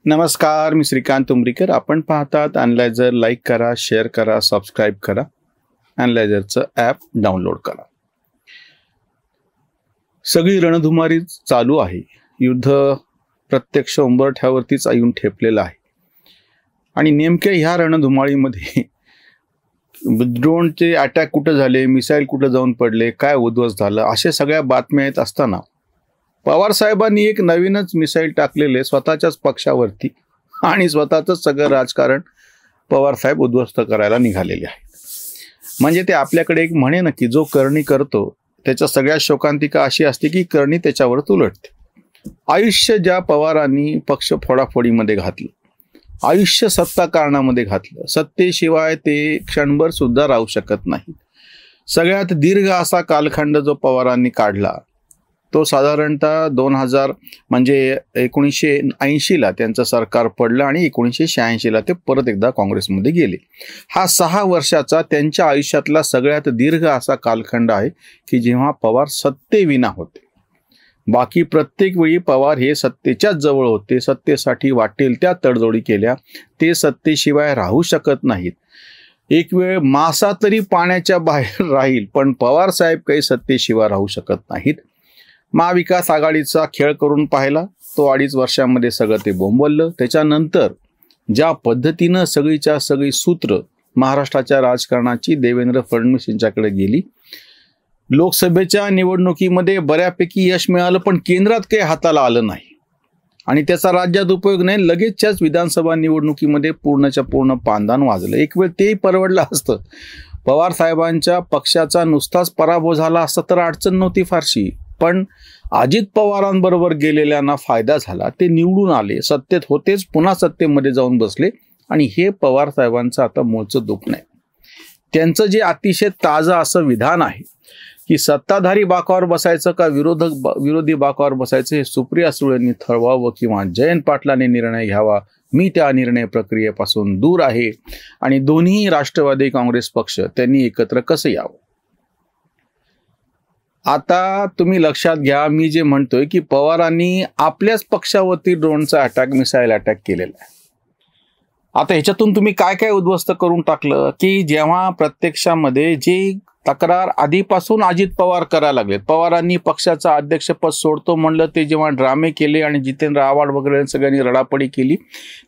नमस्कार, मी श्रीकांत उमरीकर. आपण पाहतात अॅनालायझर. लाईक करा, शेअर करा, सबस्क्राईब करा. अॅनालायझरचं ॲप डाउनलोड करा. सगळी रणधुमारी चालू आहे. युद्ध प्रत्यक्ष उंबरठ्यावरतीच येऊन ठेपलेलं आहे. आणि नेमक्या ह्या रणधुमाळीमध्ये ड्रोनचे अटॅक कुठं झाले, मिसाईल कुठं जाऊन पडले, काय उद्ध्वस्त झालं, अशा सगळ्या बातम्या येत असताना पवार साहेबांनी एक नवीनच मिसाईल टाकलेले स्वतःच्याच पक्षावरती आणि स्वतःच सगळं राजकारण पवार साहेब उद्ध्वस्त करायला निघालेले आहेत. म्हणजे ते आपल्याकडे एक म्हणे ना की जो करणी करतो त्याच्या सगळ्या शोकांतिका अशी असते की करणी त्याच्यावरच उलटते. आयुष्य ज्या पवारांनी पक्ष फोडाफोडीमध्ये घातलं, आयुष्य सत्ता कारणामध्ये घातलं, सत्तेशिवाय ते क्षणभर सुद्धा राहू शकत नाही. सगळ्यात दीर्घ असा कालखंड जो पवारांनी काढला तो साधारणतः 2000 म्हणजे 1980ला त्यांचं सरकार पडलं आणि 1986ला ते परत एकदा काँग्रेसमध्ये गेले. हा 6 वर्षाचा त्यांच्या आयुष्यातला सगळ्यात दीर्घ असा कालखंड आहे की जेव्हा पवार सत्तेविना होते. बाकी प्रत्येक वेळी पवार हे सत्तेच्याच जवळ होते, सत्तेसाठी वाटेल त्या तडजोडी केल्या, ते सत्तेशिवाय राहू शकत नाहीत. एक वेळ मासा तरी पाण्याच्या बाहेर राहील, पण पवार साहेब काही सत्तेशिवाय राहू शकत नाहीत. महाविकास आघाडीचा खेळ करून पाहिला तो 2.5 वर्षांमध्ये सगळं ते बोंबवलं. त्याच्यानंतर ज्या पद्धतीनं सगळीच्या सगळी सूत्र महाराष्ट्राच्या राजकारणाची देवेंद्र फडणवीस यांच्याकडे गेली, लोकसभेच्या निवडणुकीमध्ये बऱ्यापैकी यश मिळालं, पण केंद्रात काही हाताला आलं नाही आणि त्याचा राज्यात उपयोग नाही. लगेचच्याच विधानसभा निवडणुकीमध्ये पूर्णच्या पूर्ण पांदान वाजलं. एक वेळ तेही परवडलं असतं, पवार साहेबांच्या पक्षाचा नुसताच पराभव झाला असता तर अडचण नव्हती फारशी, पण अजित पवारांबरोबर गेलेल्यांना फायदा झाला. ते निवडून आले, सत्तेत होतेच, पुन्हा सत्तेमध्ये जाऊन बसले आणि हे पवार साहेबांचं आता मूळचं दुःख नाही. त्यांचं जे अतिशय ताजं असं विधान आहे की सत्ताधारी बाकावर बसायचं का विरोधी बाकावर बसायचं हे सुप्रिया सुळेंनी ठरवावं किंवा जयंत पाटलांनी निर्णय घ्यावा. मी त्या निर्णय प्रक्रियेपासून दूर आहे आणि दोन्ही राष्ट्रवादी काँग्रेस पक्ष त्यांनी एकत्र कसं यावं. आता तुम्ही लक्षात घ्या, मी जे म्हणतोय की पवारांनी आपल्याच पक्षावरती ड्रोनचा अटॅक, मिसाईल अटॅक केलेला आहे. आता ह्याच्यातून तुम्ही काय काय उद्ध्वस्त करून टाकलं की जेव्हा प्रत्यक्षामध्ये जी तक्रार आधीपासून अजित पवार करायला लागले, पवारांनी पक्षाचं अध्यक्षपद सोडतो म्हणलं, ते जेव्हा ड्रामे केले आणि जितेंद्र आव्हाड वगैरे सगळ्यांनी रडापडी केली,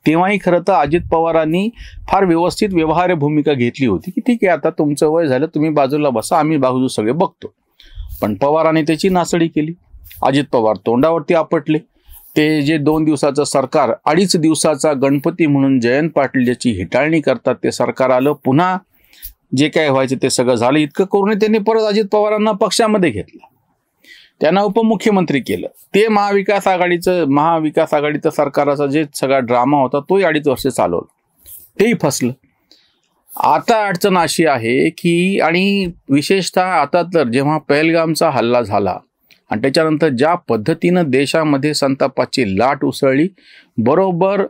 तेव्हाही खरं तर अजित पवारांनी फार व्यवस्थित व्यवहार्य भूमिका घेतली होती की ठीक आहे, आता तुमचं वय झालं, तुम्ही बाजूला बसा, आम्ही बाजू सगळे बघतो. पण पवारांनी त्याची नासडी केली. अजित पवार तोंडावरती आपटले. ते जे 2 दिवसाचं सरकार, 2.5 दिवसाचा गणपती म्हणून जयंत पाटील ज्याची हिटाळणी करतात ते सरकार आलं. पुन्हा जे काय व्हायचं ते सगळं झालं. इतकं करून त्यांनी परत अजित पवारांना पक्षामध्ये घेतलं, त्यांना उपमुख्यमंत्री केलं. ते महाविकास आघाडीचं सरकाराचा जे सगळा ड्रामा होता तोही 2.5 वर्ष चालवलं, तेही फसलं. आता अडचण अशी आहे की, आणि विशेषतः आता तर जेव्हा पहलगामचा हल्ला झाला आणि त्याच्यानंतर ज्या पद्धतीनं देशामध्ये संतापाची लाट उसळली, बरोबर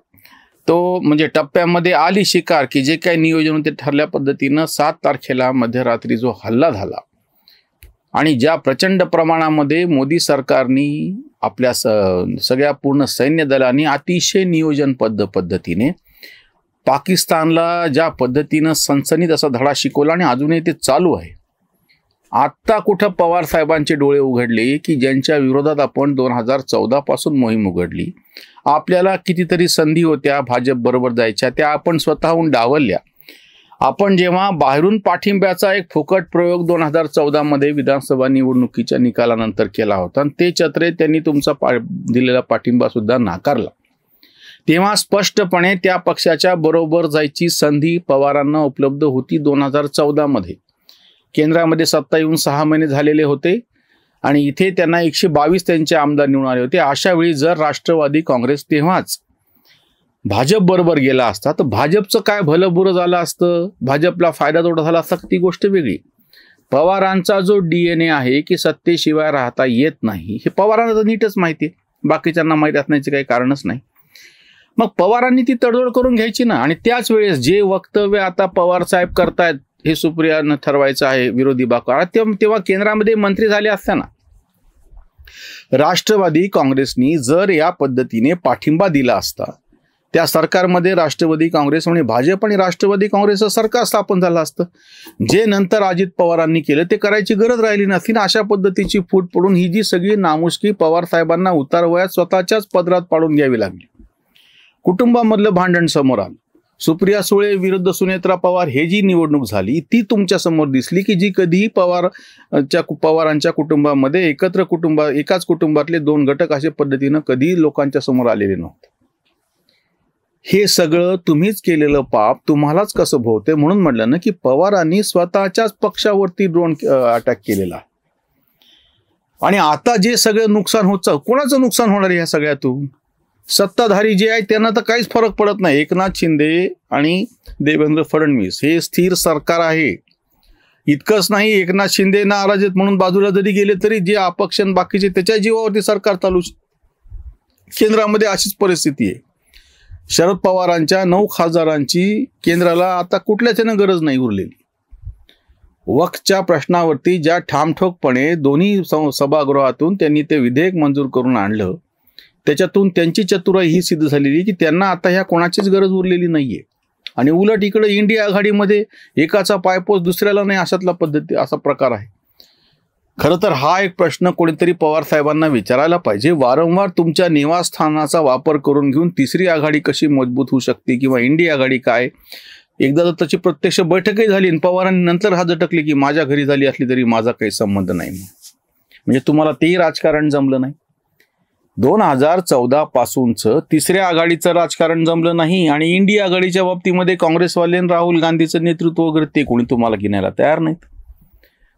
तो म्हणजे टप्प्यामध्ये आली शिकार की जे काही नियोजन होते ठरल्या पद्धतीनं 7 तारखेला मध्यरात्री जो हल्ला झाला आणि ज्या प्रचंड प्रमाणामध्ये मोदी सरकारनी आपल्या सगळ्या पूर्ण सैन्य दलांनी अतिशय नियोजनबद्ध पद्धतीने पाकिस्तानला ज्या पद्धतीनं सनसनीत असा धडा शिकवला आणि अजूनही ते चालू आहे. आत्ता कुठं पवार साहेबांचे डोळे उघडले की ज्यांच्या विरोधात आपण 2014 पासून मोहीम उघडली, आपल्याला कितीतरी संधी होत्या भाजप बरोबर जायच्या, त्या आपण स्वतःहून डावलल्या. आपण जेव्हा बाहेरून पाठिंब्याचा एक फुकट प्रयोग 2014 मध्ये विधानसभा निवडणुकीच्या निकालानंतर केला होता आणि ते छत्रे त्यांनी तुमचा दिलेला पाठिंबा सुद्धा नाकारला, तेव्हा स्पष्टपणे त्या पक्षाच्या बरोबर जायची संधी पवारांना उपलब्ध होती. 2014 मध्ये केंद्रामध्ये सत्ता येऊन 6 महिने झालेले होते आणि इथे त्यांना 122 त्यांचे आमदार निवडून आले होते. अशा वेळी जर राष्ट्रवादी काँग्रेस तेव्हाच भाजप बरोबर गेला असता तर भाजपचं काय भलं बुरं झालं असतं, भाजपला फायदा तोटा झाला असता, ती गोष्ट वेगळी. पवारांचा जो DNA आहे की सत्तेशिवाय राहता येत नाही, हे पवारांना तर नीटच माहिती आहे, बाकीच्यांना माहीत असण्याचे काही कारणच नाही. मग पवारांनी ती तडजोड करून घ्यायची ना. आणि त्याच वेळेस जे वक्तव्य आता पवार साहेब करतायत हे सुप्रियानं ठरवायचं आहे विरोधी बाकावर, तेव्हा केंद्रामध्ये मंत्री झाले असताना राष्ट्रवादी काँग्रेसनी जर या पद्धतीने पाठिंबा दिला असता त्या सरकारमध्ये राष्ट्रवादी काँग्रेस म्हणजे भाजप आणि राष्ट्रवादी काँग्रेसचं सरकार स्थापन झालं असतं. जे नंतर अजित पवारांनी केलं ते करायची गरज राहिली नसती. अशा पद्धतीची फूट पडून ही जी सगळी नामुष्की पवार साहेबांना उतारवयात स्वतःच्याच पदरात पाडून घ्यावी लागली. कुटुंबामधलं भांडण समोर आलं. सुप्रिया सुळे विरुद्ध सुनेत्रा पवार हे जी निवडणूक झाली ती तुमच्या समोर दिसली की जी कधीही पवारांच्या कुटुंबामध्ये एकाच कुटुंबातले 2 घटक अशा पद्धतीनं कधीही लोकांच्या समोर आलेले नव्हते. हे सगळं तुम्हीच केलेलं पाप तुम्हालाच कसं भोवते म्हणून म्हटलं ना की पवारांनी स्वतःच्याच पक्षावरती ड्रोन अटॅक केलेला. आणि आता जे सगळं नुकसान होत कोणाचं नुकसान होणार आहे ह्या सगळ्यातून? सत्ताधारी जे आहेत त्यांना तर काहीच फरक पडत नाही. एकनाथ शिंदे आणि देवेंद्र फडणवीस हे स्थिर सरकार आहे. इतकंच नाही, एकनाथ शिंदे नाराज आहेत म्हणून बाजूला जरी गेले तरी जे अपक्ष बाकीचे त्याच्या जीवावरती सरकार चालू. केंद्रामध्ये अशीच परिस्थिती आहे. शरद पवारांच्या 9 खासदारांची केंद्राला आता कुठल्याच गरज नाही उरलेली. वक्फच्या प्रश्नावरती ज्या ठामठोकपणे दोन्ही सभागृहातून त्यांनी ते विधेयक मंजूर करून आणलं त्याच्यातून त्यांची चतुराई ही सिद्ध झालेली की त्यांना आता ह्या कोणाचीच गरज उरलेली नाहीये. आणि उलट इकडे इंडिया आघाडीमध्ये एकाचा पायपोस दुसऱ्याला नाही असा प्रकार आहे. खरं तर हा एक प्रश्न कोणीतरी पवार साहेबांना विचारायला पाहिजे. वारंवार तुमच्या निवासस्थानाचा वापर करून घेऊन तिसरी आघाडी कशी मजबूत होऊ शकते किंवा इंडिया आघाडी काय. एकदा तर त्याची प्रत्यक्ष बैठकही झाली आणि पवारांनी नंतर हा झटकले की माझ्या घरी झाली असली तरी माझा काही संबंध नाही. म्हणजे तुम्हाला तेही राजकारण जमलं नाही. 2014 पासूनचं तिसऱ्या आघाडीचं राजकारण जमलं नाही आणि इंडिया आघाडीच्या बाबतीमध्ये काँग्रेसवाले राहुल गांधीचं नेतृत्व वगैरे ते कोणी तुम्हाला घेण्याला तयार नाहीत.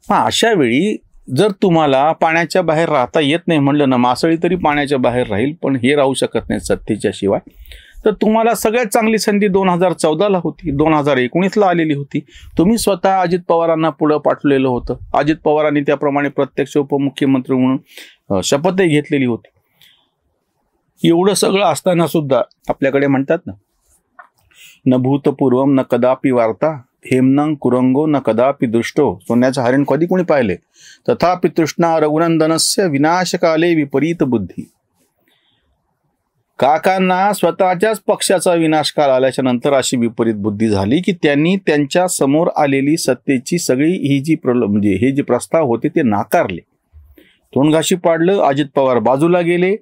अशा वेळी जर तुम्हाला पाण्याच्या बाहेर राहता येत नाही म्हणलं ना, मासळी तरी पाण्याच्या बाहेर राहील पण हे राहू शकत नाही सत्तेच्या शिवाय, तर तुम्हाला सगळ्यात चांगली संधी 2014ला होती, 2019ला आलेली होती. तुम्ही स्वतः अजित पवारांना पुढं पाठवलेलं होतं. अजित पवारांनी त्याप्रमाणे प्रत्यक्ष उपमुख्यमंत्री म्हणून शपथही घेतलेली होती. एवढं सगळं असताना सुद्धा आपल्याकडे म्हणतात ना, न भूतपूर्वम न कदापि वार्ता हेमनं कुरंगो न कदापि दृष्टो. सोन्याचं हरिण कधी कोणी पाहिले? तथापि तृष्णा रघुनंदनस्य विनाशकाले विपरीत बुद्धी. काकांना स्वतःच्याच पक्षाचा विनाशकाल आल्याच्या नंतर अशी विपरीत बुद्धी झाली की त्यांनी त्यांच्या समोर आलेली सत्तेची सगळी हे जे प्रस्ताव होते ते नाकारले, तोंडघाशी पाडलं. अजित पवार बाजूला गेले.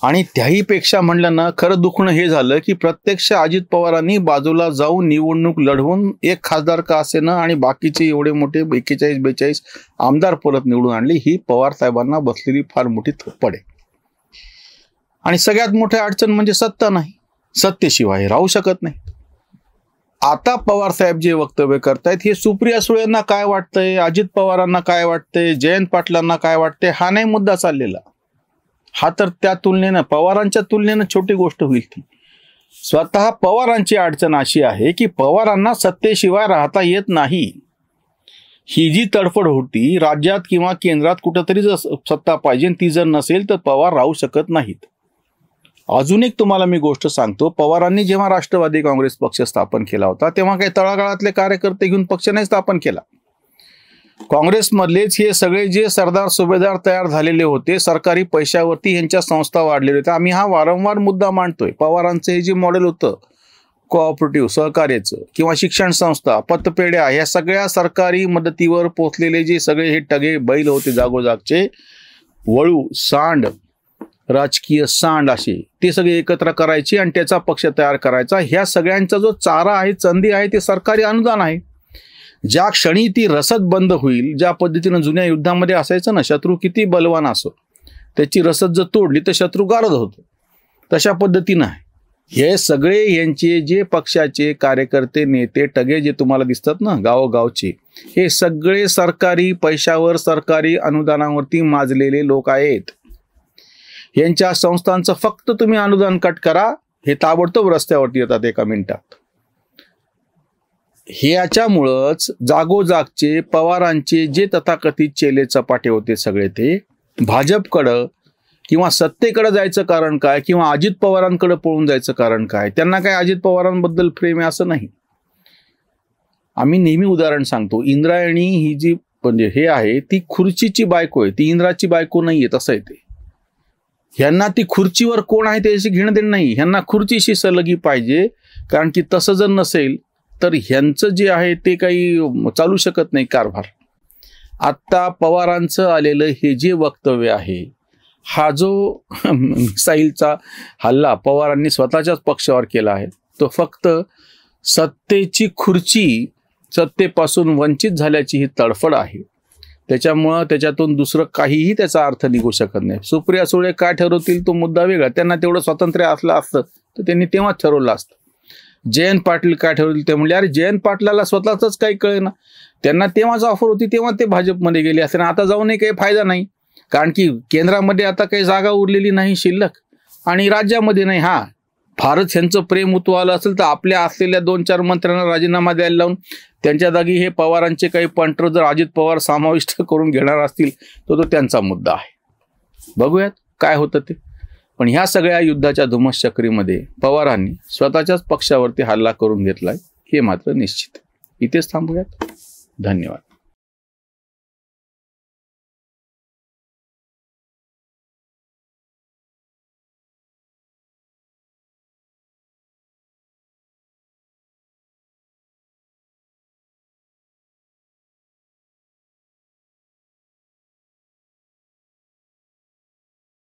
आणि त्याहीपेक्षा म्हणलं ना, खरं दुखणं हे झालं की प्रत्यक्ष अजित पवारांनी बाजूला जाऊन निवडणूक लढवून एक खासदार का असेना आणि बाकीचे एवढे मोठे 41-42 आमदार परत निवडून आणले. ही पवार साहेबांना बसलेली फार मोठी थप्पड आहे. आणि सगळ्यात मोठी अडचण म्हणजे सत्ता नाही. सत्तेशिवाय राहू शकत नाही. आता पवार साहेब जे वक्तव्य करतायत हे सुप्रिया सुळेंना काय वाटतंय, अजित पवारांना काय वाटतंय, जयंत पाटलांना काय वाटतंय हा नाही मुद्दा चाललेला. हा तर त्या तुलनेनं पवारांच्या तुलनेनं छोटी गोष्ट होईल. ती स्वतः पवारांची अडचण अशी आहे की पवारांना सत्तेशिवाय राहता येत नाही. ही जी तडफड होती राज्यात किंवा केंद्रात कुठंतरी जर सत्ता पाहिजे ती जर नसेल तर पवार राहू शकत नाहीत. अजून एक तुम्हाला मी गोष्ट सांगतो. पवारांनी जेव्हा राष्ट्रवादी काँग्रेस पक्ष स्थापन केला होता तेव्हा काही तळागाळातले कार्यकर्ते घेऊन पक्ष नाही स्थापन केला. काँग्रेसमधलेच हे सगळे जे सरदार सुभेदार तयार झालेले होते, सरकारी पैशावरती यांच्या संस्था वाढलेल्या होत्या. आम्ही हा वारंवार मुद्दा मांडतोय. पवारांचं हे जे मॉडेल होतं कोऑपरेटिव्ह सहकार्याचं किंवा शिक्षण संस्था, पतपेढ्या, या सगळ्या सरकारी मदतीवर पोचलेले जे सगळे हे टगे बैल होते जागोजागचे, वळू सांड राजकीय सांड असे ते सगळे एकत्र करायचे आणि त्याचा पक्ष तयार करायचा. ह्या सगळ्यांचा जो चारा आहे, चंदी आहे, ते सरकारी अनुदान आहे. ज्या क्षणी ती रसद बंद होईल, ज्या पद्धतीनं जुन्या युद्धामध्ये असायचं ना, शत्रू किती बलवान असो त्याची रसद जर तोडली तर शत्रू गारद होतो, तशा पद्धतीनं आहे. हे सगळे यांचे जे पक्षाचे कार्यकर्ते नेते टगे जे तुम्हाला दिसतात ना गावोगावचे, हे सगळे सरकारी पैशावर सरकारी अनुदानावरती माजलेले लोक आहेत. यांच्या संस्थांचं फक्त तुम्ही अनुदान कट करा, हे ताबडतोब रस्त्यावरती येतात एका मिनिटात. ह्याच्यामुळंच जागोजागचे पवारांचे जे तथाकथित चेले चपाटे होते सगळे ते भाजपकडं किंवा सत्तेकडे जायचं कारण काय किंवा अजित पवारांकडे पळून जायचं कारण काय? त्यांना काय अजित पवारांबद्दल प्रेम आहे असं नाही. आम्ही नेहमी उदाहरण सांगतो, इंद्रायणी ही जी म्हणजे हे आहे ती खुर्चीची बायको आहे, ती इंद्राची बायको नाहीये, तसं आहे ते. ह्यांना ती खुर्चीवर कोण आहे त्याची घेणं देणं नाही, ह्यांना खुर्चीशी सलगी पाहिजे. कारण की तसं जर नसेल तर ह्यांचं जे आहे ते काही चालू शकत नाही कारभार. आत्ता पवारांचं आलेलं हे जे वक्तव्य आहे, हा जो मिसाईलचा हल्ला पवारांनी स्वतःच्याच पक्षावर केला आहे, तो फक्त सत्तेची खुर्ची, सत्तेपासून वंचित झाल्याची ही तडफड आहे. त्याच्यामुळं त्याच्यातून दुसरं काहीही त्याचा अर्थ निघू शकत नाही. सुप्रिया सुळे काय ठरवतील तो मुद्दा वेगळा, त्यांना तेवढं स्वातंत्र्य असलं असतं तर त्यांनी तेव्हाच ठरवलं असतं. जयंत पाटील काय ठरवतील ते म्हणले, अरे जयंत पाटलाला स्वतःच काही कळेना, त्यांना तेव्हाच ऑफर होती तेव्हा ते भाजपमध्ये गेले असते. आता जाऊनही काही फायदा नाही, कारण की केंद्रामध्ये आता काही जागा उरलेली नाही शिल्लक आणि राज्यामध्ये नाही. हा फारच ह्यांचं प्रेम उतवालं असेल तर आपल्या असलेल्या 2-4 मंत्र्यांना राजीनामा द्यायला लावून त्यांच्या जागी हे पवारांचे काही पंटर जर अजित पवार समाविष्ट करून घेणार असतील तर तो त्यांचा मुद्दा आहे. बघूयात काय होतं ते. पण ह्या सगळ्या युद्धाच्या धुमश्चक्रीमध्ये पवारांनी स्वतःच्याच पक्षावरती हल्ला करून घेतलाय हे मात्र निश्चित. इथेच थांबूयात. धन्यवाद.